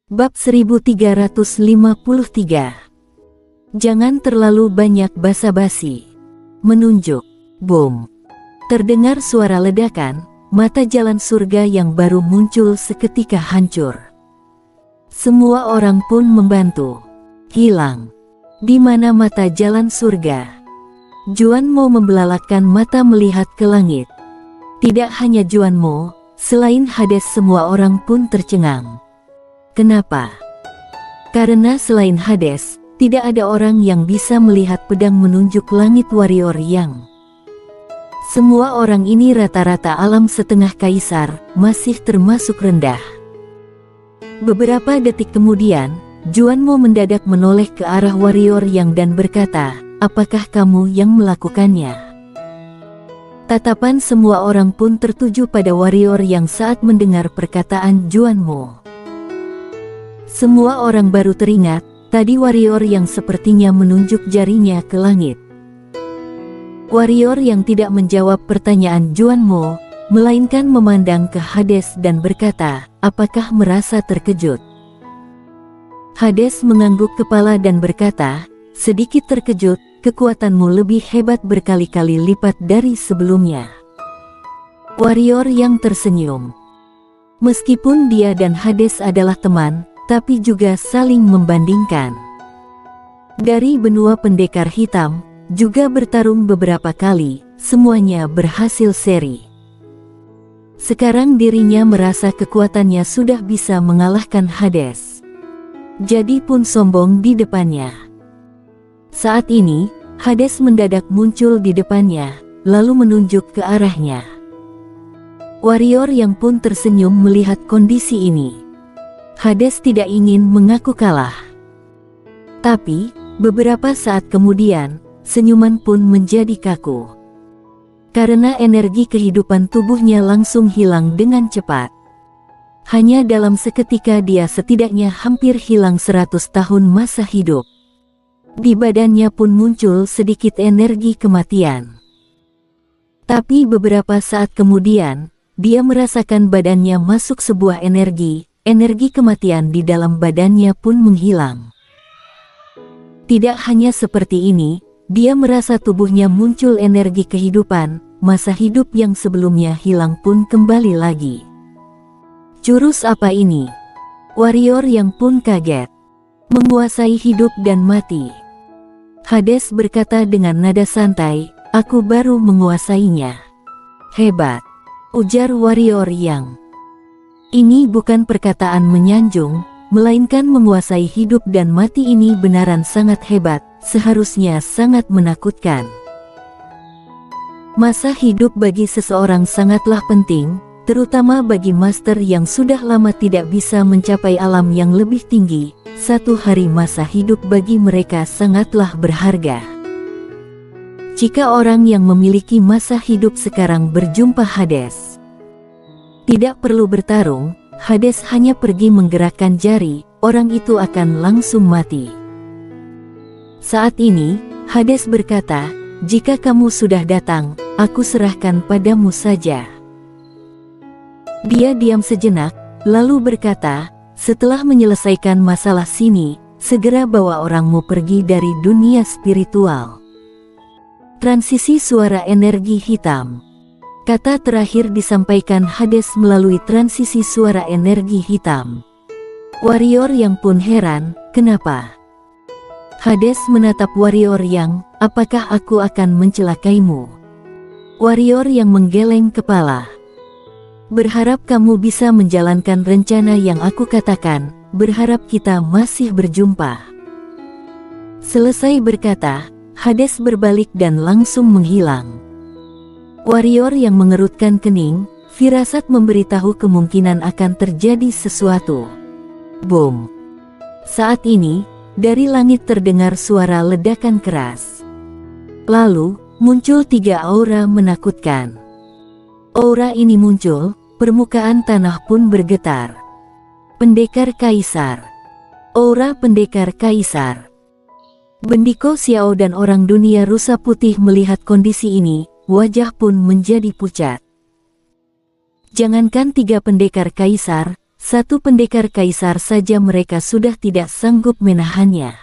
Bab 1353. Jangan terlalu banyak basa-basi. Menunjuk. Boom. Terdengar suara ledakan, mata jalan surga yang baru muncul seketika hancur. Semua orang pun membantu. Hilang. Di mana mata jalan surga? Juan Mo membelalakan mata melihat ke langit. Tidak hanya Juan Mo, selain Hades semua orang pun tercengang. Kenapa? Karena selain Hades, tidak ada orang yang bisa melihat pedang menunjuk langit warrior yang. Semua orang ini rata-rata alam setengah kaisar, masih termasuk rendah. Beberapa detik kemudian, Juan Mo mendadak menoleh ke arah warrior yang dan berkata, "Apakah kamu yang melakukannya?" Tatapan semua orang pun tertuju pada warrior yang saat mendengar perkataan Juan Mo. Semua orang baru teringat, tadi warrior yang sepertinya menunjuk jarinya ke langit. Warrior yang tidak menjawab pertanyaan Juan Mo, melainkan memandang ke Hades dan berkata, "Apakah merasa terkejut?" Hades mengangguk kepala dan berkata, "Sedikit terkejut, kekuatanmu lebih hebat berkali-kali lipat dari sebelumnya." Warrior yang tersenyum. Meskipun dia dan Hades adalah teman, tapi juga saling membandingkan. Dari benua pendekar hitam, juga bertarung beberapa kali, semuanya berhasil seri. Sekarang dirinya merasa kekuatannya sudah bisa mengalahkan Hades. Jadi pun sombong di depannya. Saat ini, Hades mendadak muncul di depannya, lalu menunjuk ke arahnya. Warrior yang pun tersenyum melihat kondisi ini. Hades tidak ingin mengaku kalah. Tapi, beberapa saat kemudian, senyuman pun menjadi kaku. Karena energi kehidupan tubuhnya langsung hilang dengan cepat. Hanya dalam seketika dia setidaknya hampir hilang 100 tahun masa hidup. Di badannya pun muncul sedikit energi kematian. Tapi beberapa saat kemudian, dia merasakan badannya masuk sebuah energi kematian di dalam badannya pun menghilang. Tidak hanya seperti ini, dia merasa tubuhnya muncul energi kehidupan, masa hidup yang sebelumnya hilang pun kembali lagi. Jurus apa ini? Warrior yang pun kaget. Menguasai hidup dan mati. Hades berkata dengan nada santai, "Aku baru menguasainya." "Hebat," ujar warrior yang. Ini bukan perkataan menyanjung, melainkan menguasai hidup dan mati ini benaran sangat hebat, seharusnya sangat menakutkan. Masa hidup bagi seseorang sangatlah penting, terutama bagi master yang sudah lama tidak bisa mencapai alam yang lebih tinggi. Satu hari masa hidup bagi mereka sangatlah berharga. Jika orang yang memiliki masa hidup sekarang berjumpa Hades, tidak perlu bertarung, Hades hanya pergi menggerakkan jari, orang itu akan langsung mati. Saat ini, Hades berkata, "Jika kamu sudah datang, aku serahkan padamu saja." Dia diam sejenak, lalu berkata, "Setelah menyelesaikan masalah sini, segera bawa orangmu pergi dari dunia spiritual." Transisi suara energi hitam. Kata terakhir disampaikan Hades melalui transisi suara energi hitam. Warrior yang pun heran, "Kenapa?" Hades menatap warrior yang, "Apakah aku akan mencelakaimu?" Warrior yang menggeleng kepala. "Berharap kamu bisa menjalankan rencana yang aku katakan, berharap kita masih berjumpa." Selesai berkata, Hades berbalik dan langsung menghilang. Warrior yang mengerutkan kening, firasat memberitahu kemungkinan akan terjadi sesuatu. Boom. Saat ini, dari langit terdengar suara ledakan keras. Lalu, muncul 3 aura menakutkan. Aura ini muncul, permukaan tanah pun bergetar. Pendekar Kaisar. Aura Pendekar Kaisar. Bendiko Xiao dan orang dunia rusa putih melihat kondisi ini, wajah pun menjadi pucat. Jangankan 3 pendekar Kaisar, Satu pendekar kaisar saja mereka sudah tidak sanggup menahannya.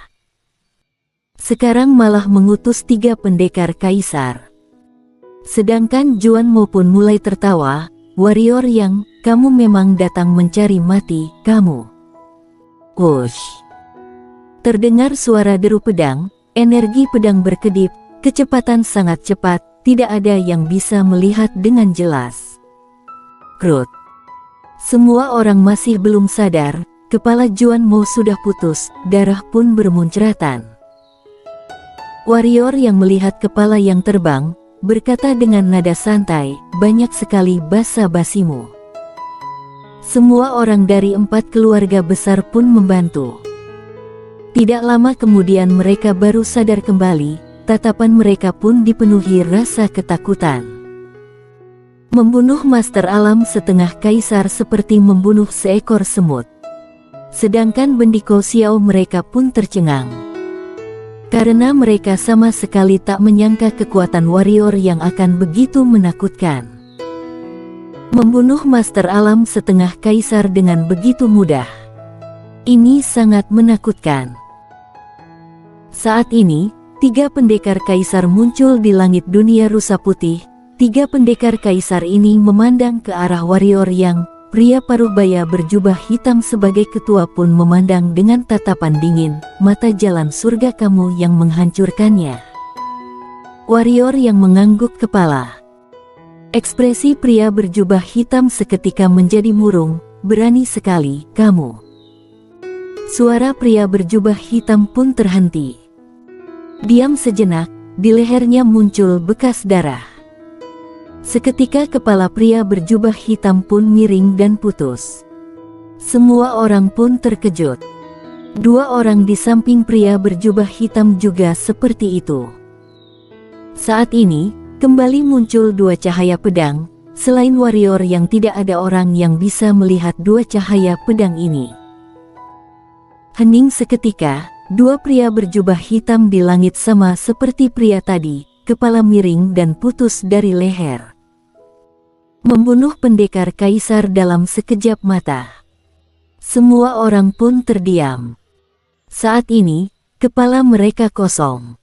Sekarang malah mengutus 3 pendekar kaisar. Sedangkan Juan Mo pun mulai tertawa, "Warrior yang, kamu memang datang mencari mati, kamu." Wush! Terdengar suara deru pedang, energi pedang berkedip, kecepatan sangat cepat, tidak ada yang bisa melihat dengan jelas. Krut! Semua orang masih belum sadar, kepala Juan Mo sudah putus, darah pun bermuncratan. Warrior yang melihat kepala yang terbang, berkata dengan nada santai, "Banyak sekali basa-basimu." Semua orang dari 4 keluarga besar pun membantu. Tidak lama kemudian mereka baru sadar kembali, tatapan mereka pun dipenuhi rasa ketakutan. Membunuh Master Alam setengah kaisar seperti membunuh seekor semut. Sedangkan Bendiko Xiao mereka pun tercengang. Karena mereka sama sekali tak menyangka kekuatan warrior yang akan begitu menakutkan. Membunuh Master Alam setengah kaisar dengan begitu mudah. Ini sangat menakutkan. Saat ini, 3 pendekar kaisar muncul di langit dunia rusa putih. 3 pendekar kaisar ini memandang ke arah warrior yang, pria parubaya berjubah hitam sebagai ketua pun memandang dengan tatapan dingin, "Mata jalan surga kamu yang menghancurkannya." Warrior yang mengangguk kepala. Ekspresi pria berjubah hitam seketika menjadi murung, "Berani sekali, kamu." Suara pria berjubah hitam pun terhenti. Diam sejenak, di lehernya muncul bekas darah. Seketika kepala pria berjubah hitam pun miring dan putus. Semua orang pun terkejut. 2 orang di samping pria berjubah hitam juga seperti itu. Saat ini, kembali muncul 2 cahaya pedang. Selain warrior yang tidak ada orang yang bisa melihat 2 cahaya pedang ini. Hening seketika, 2 pria berjubah hitam di langit sama seperti pria tadi, kepala miring dan putus dari leher. Membunuh pendekar kaisar dalam sekejap mata. Semua orang pun terdiam. Saat ini, kepala mereka kosong.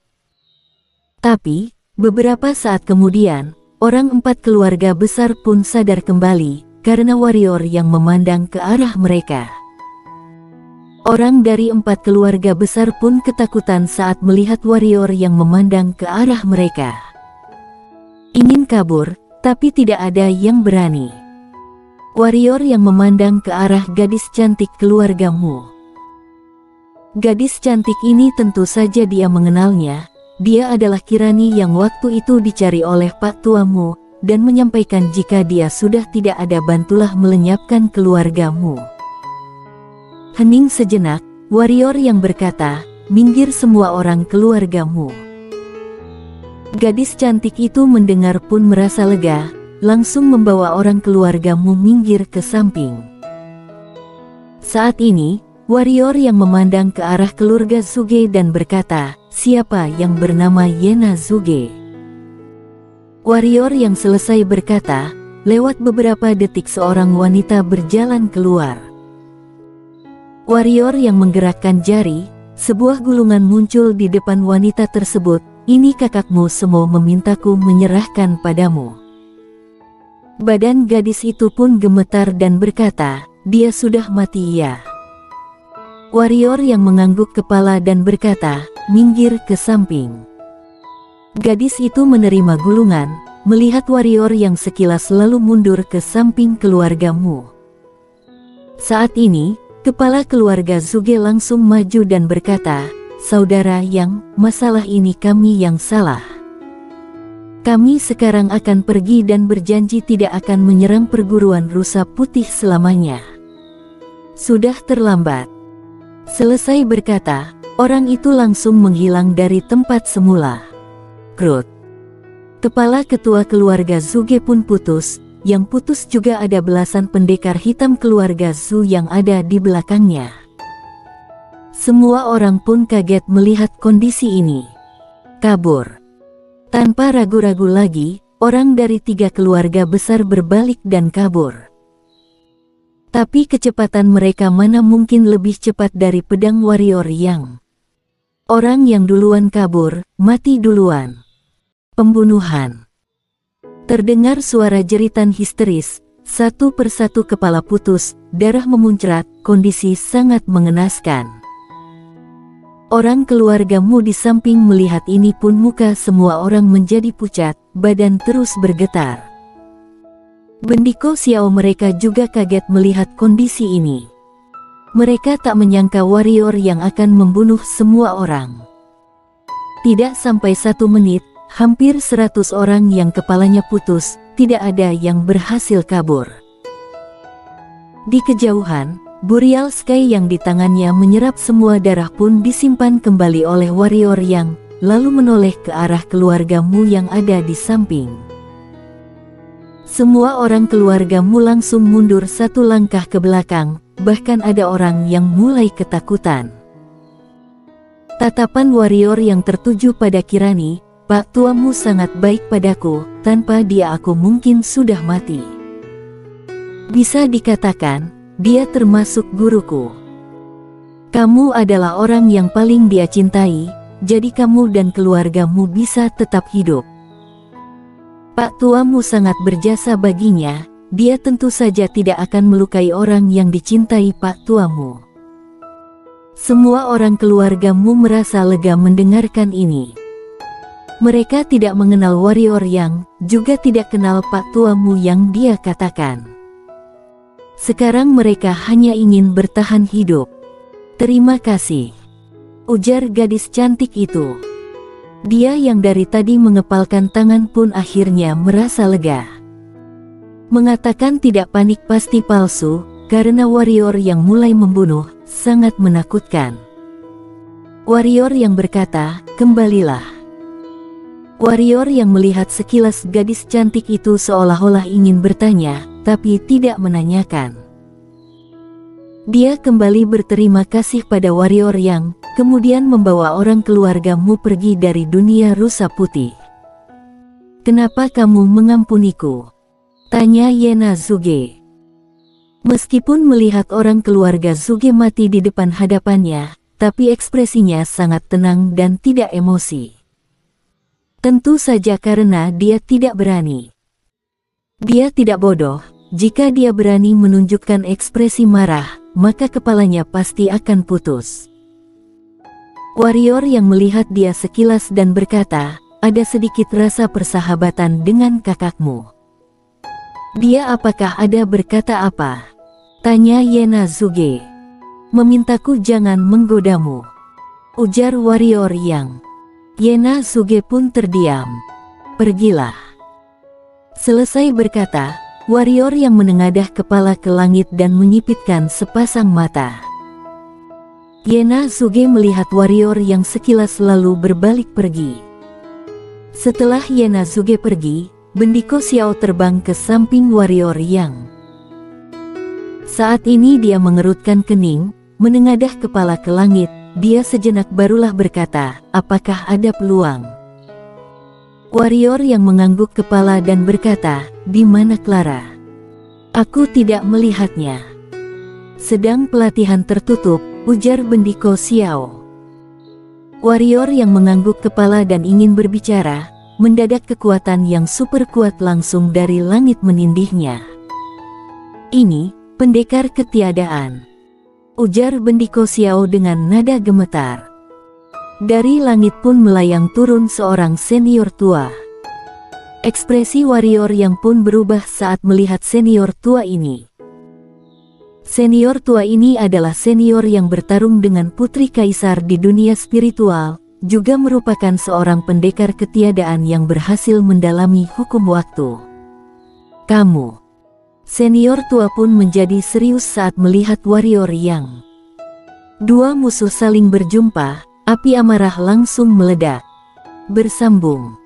Tapi, beberapa saat kemudian, orang 4 keluarga besar pun sadar kembali, karena warrior yang memandang ke arah mereka. Orang dari 4 keluarga besar pun ketakutan saat melihat warrior yang memandang ke arah mereka. Ingin kabur, tapi tidak ada yang berani. Warrior yang memandang ke arah gadis cantik keluargamu. Gadis cantik ini tentu saja dia mengenalnya. Dia adalah Kirani yang waktu itu dicari oleh Pak Tuamu, dan menyampaikan jika dia sudah tidak ada bantulah melenyapkan keluargamu. Hening sejenak, warrior yang berkata, "Minggir semua orang keluargamu." Gadis cantik itu mendengar pun merasa lega, langsung membawa orang keluargamu minggir ke samping. Saat ini, warrior yang memandang ke arah keluarga Zuge dan berkata, "Siapa yang bernama Yena Zuge?" Warrior yang selesai berkata, lewat beberapa detik seorang wanita berjalan keluar. Warrior yang menggerakkan jari, sebuah gulungan muncul di depan wanita tersebut. "Ini kakakmu Semo memintaku menyerahkan padamu." Badan gadis itu pun gemetar dan berkata, "Dia sudah mati ya?" Warrior yang mengangguk kepala dan berkata, "Minggir ke samping." Gadis itu menerima gulungan, melihat warrior yang sekilas lalu mundur ke samping keluargamu. Saat ini, kepala keluarga Zuge langsung maju dan berkata, "Saudara Yang, masalah ini kami yang salah. Kami sekarang akan pergi dan berjanji tidak akan menyerang perguruan rusa putih selamanya. Sudah terlambat." Selesai berkata, orang itu langsung menghilang dari tempat semula. Krut. Kepala ketua keluarga Zuge pun putus, yang putus juga ada belasan pendekar hitam keluarga Zu yang ada di belakangnya. Semua orang pun kaget melihat kondisi ini. Kabur. Tanpa ragu-ragu lagi, orang dari 3 keluarga besar berbalik dan kabur. Tapi kecepatan mereka mana mungkin lebih cepat dari pedang warrior yang. Orang yang duluan kabur, mati duluan. Pembunuhan. Terdengar suara jeritan histeris, satu persatu kepala putus, darah memuncrat, kondisi sangat mengenaskan. Orang keluargamu di samping melihat ini pun muka semua orang menjadi pucat, badan terus bergetar. Bendiko Xiao mereka juga kaget melihat kondisi ini. Mereka tak menyangka warrior yang akan membunuh semua orang. Tidak sampai 1 menit, hampir 100 orang yang kepalanya putus, tidak ada yang berhasil kabur. Di kejauhan, Burial Sky yang di tangannya menyerap semua darah pun disimpan kembali oleh warrior yang, lalu menoleh ke arah keluargamu yang ada di samping. Semua orang keluargamu langsung mundur 1 langkah ke belakang, bahkan ada orang yang mulai ketakutan. Tatapan warrior yang tertuju pada Kirani, "Pak tuamu sangat baik padaku, tanpa dia aku mungkin sudah mati. Bisa dikatakan, dia termasuk guruku. Kamu adalah orang yang paling dia cintai, jadi kamu dan keluargamu bisa tetap hidup. Pak tuamu sangat berjasa baginya, dia tentu saja tidak akan melukai orang yang dicintai Pak tuamu." Semua orang keluargamu merasa lega mendengarkan ini. Mereka tidak mengenal warrior yang, juga tidak kenal Pak tuamu yang dia katakan. Sekarang mereka hanya ingin bertahan hidup. "Terima kasih," ujar gadis cantik itu. Dia yang dari tadi mengepalkan tangan pun akhirnya merasa lega. Mengatakan tidak panik pasti palsu, karena warrior yang mulai membunuh, sangat menakutkan. Warrior yang berkata, "Kembalilah." Warrior yang melihat sekilas gadis cantik itu seolah-olah ingin bertanya, tapi tidak menanyakan. Dia kembali berterima kasih pada warrior yang, kemudian membawa orang keluargamu pergi dari dunia rusa putih. "Kenapa kamu mengampuniku?" tanya Yena Zuge. Meskipun melihat orang keluarga Zuge mati di depan hadapannya, tapi ekspresinya sangat tenang dan tidak emosi. Tentu saja karena dia tidak berani. Dia tidak bodoh, jika dia berani menunjukkan ekspresi marah, maka kepalanya pasti akan putus. Warrior yang melihat dia sekilas dan berkata, "Ada sedikit rasa persahabatan dengan kakakmu." "Dia apakah ada berkata apa?" tanya Yena Zuge. "Memintaku jangan menggodamu," ujar warrior yang. Yena Zuge pun terdiam. "Pergilah." Selesai berkata, warrior yang menengadah kepala ke langit dan menyipitkan sepasang mata. Yena Zuge melihat warrior yang sekilas lalu berbalik pergi. Setelah Yena Zuge pergi, Bendiko Xiao terbang ke samping warrior yang. Saat ini dia mengerutkan kening, menengadah kepala ke langit. Dia sejenak barulah berkata, "Apakah ada peluang?" Warrior yang mengangguk kepala dan berkata, "Di mana Clara? Aku tidak melihatnya." "Sedang pelatihan tertutup," ujar Bendiko Xiao. Warrior yang mengangguk kepala dan ingin berbicara, mendadak kekuatan yang super kuat langsung dari langit menindihnya. "Ini, pendekar ketiadaan," ujar Bendiko Xiao dengan nada gemetar. Dari langit pun melayang turun seorang senior tua. Ekspresi warrior yang pun berubah saat melihat senior tua ini. Senior tua ini adalah senior yang bertarung dengan putri kaisar di dunia spiritual, juga merupakan seorang pendekar ketiadaan yang berhasil mendalami hukum waktu. "Kamu." Senior tua pun menjadi serius saat melihat warrior yang. Dua musuh saling berjumpa, api amarah langsung meledak. Bersambung.